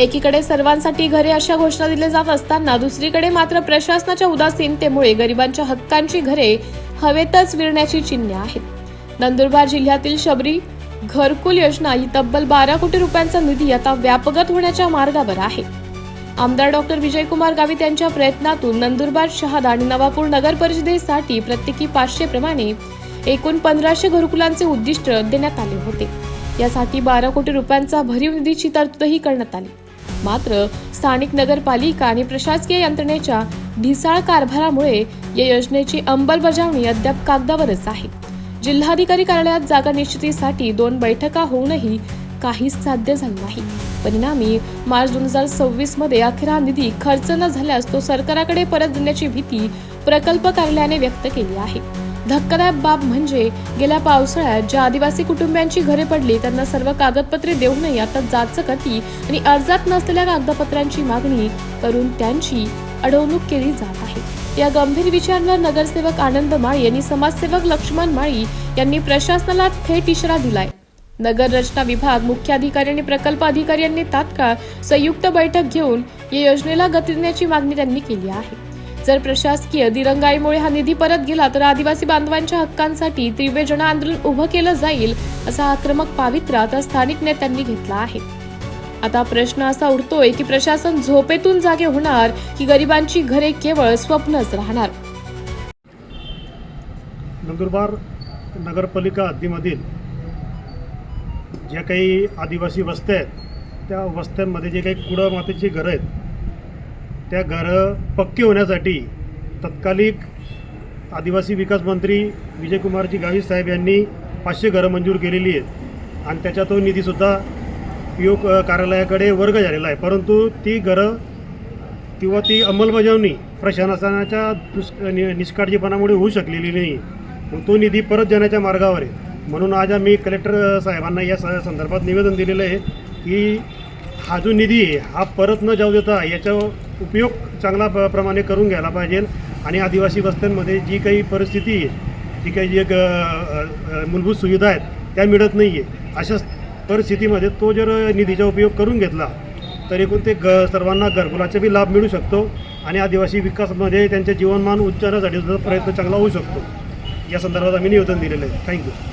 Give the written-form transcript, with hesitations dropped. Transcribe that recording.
एकीकडे सर्वांसाठी घरे अशा घोषणा दिल्या जात असताना दुसरीकडे मात्र प्रशासनाच्या उदासीनतेमुळे गरिबांच्या हक्कांची घरे हवेतच विरण्याची चिन्हे आहेत। नंदुरबार जिल्ह्यातील शबरी घरकुल योजना ही तब्बल 12 कोटी रुपयांचा निधी आता व्यापगत होण्याच्या मार्गावर आहे। आमदार डॉक्टर विजयकुमार गावित यांच्या प्रयत्नातून नंदुरबार, शहादा आणि नवापूर नगर परिषदेसाठी प्रत्येकी 500 प्रमाणे एकूण 1500 घरकुलांचे उद्दिष्ट देण्यात आले होते। यासाठी 12 कोटी रुपयांचा भरीव निधीची तरतूदही करण्यात आली। मात्र स्थानिक नगरपालिका आणि प्रशासकीय यंत्रणेच्या ढिसाळ कारभारामुळे या योजनेची अंमलबजावणी अद्याप कागदावरच आहे। जिल्हाधिकारी कार्यालयात जागा निश्चितीसाठी 2 बैठका होऊनही काहीच साध्य झालं नाही। परिणामी मार्च 2026 मध्ये अखेर हा निधी खर्च न झाल्यास तो सरकारकडे परत देण्याची भीती प्रकल्प कार्यालयाने व्यक्त केली आहे। धक्कादायक बाब म्हणजे गेल्या पावसाळ्यात ज्या आदिवासी कुटुंबियांची घरे पडली त्यांना सर्व कागदपत्रे देऊनही आता जाचकती आणि अर्जात नसलेल्या कागदपत्रांची मागणी करून त्यांची अडवणूक केली जात आहे। या गंभीर विचारांवर नगरसेवक आनंद माळी यांनी समाजसेवक लक्ष्मण माळी यांनी प्रशासनाला थेट इशारा दिलाय। नगर रचना विभाग, मुख्य अधिकारी आणि प्रकल्प अधिकारी यांनी तात्काळ संयुक्त बैठक घेऊन या योजनेला गती देण्याची मागणी त्यांनी केली आहे। जर प्रशासकीय दिरंगाईमुळे हा निधी परत गेला तर आदिवासी बांधवांच्या हक्कांसाठी तीव्र जन आंदोलन उभं केलं जाईल असा आक्रमक पवित्रा आता स्थानिक नेत्यांनी घेतला आहे। आता प्रश्न असा उठतोय की प्रशासन झोपेतून जागे होणार की गरिबांची घरे केवळ स्वप्नच राहणार। नंदुरबार नगरपालिका हद्दीमधील ज्या काही आदिवासी वस्त्या आहेत त्या वस्त्यांमध्ये जे काही कुडा मातीची घरं आहेत त्या घरं पक्की होण्यासाठी तत्कालिक आदिवासी विकास मंत्री विजयकुमारजी गावित साहेब यांनी 500 घरं मंजूर केलेली आहेत आणि त्याचा तो निधीसुद्धा पी ओ कार्यालयाकडे वर्ग झालेला आहे। परंतु ती घरं किंवा ती अंमलबजावणी प्रशासनाच्या निष्काळजीपणामुळे होऊ शकलेली नाही। मग तो निधी परत देण्याच्या मार्गावर आहे। म्हणून आज आम्ही कलेक्टर साहेबांना या संदर्भात निवेदन दिलेलं आहे की हा जो निधी आहे हा परत न जाऊ देता याचा उपयोग चांगला प्रमाणे करून घ्यायला पाहिजे आणि आदिवासी वस्त्यांमध्ये जी काही परिस्थिती आहे, जी काही जे मूलभूत सुविधा आहेत त्या मिळत नाही आहे, अशा परिस्थितीमध्ये तो जर निधीचा उपयोग करून घेतला तर एकूण ते सर्वांना घरकुलाचा बी लाभ मिळू शकतो आणि आदिवासी विकासामध्ये त्यांचे जीवनमान उच्चारण्यासाठी सुद्धा प्रयत्न चांगला होऊ शकतो। या संदर्भात आम्ही निवेदन दिलेलं आहे। थँक्यू।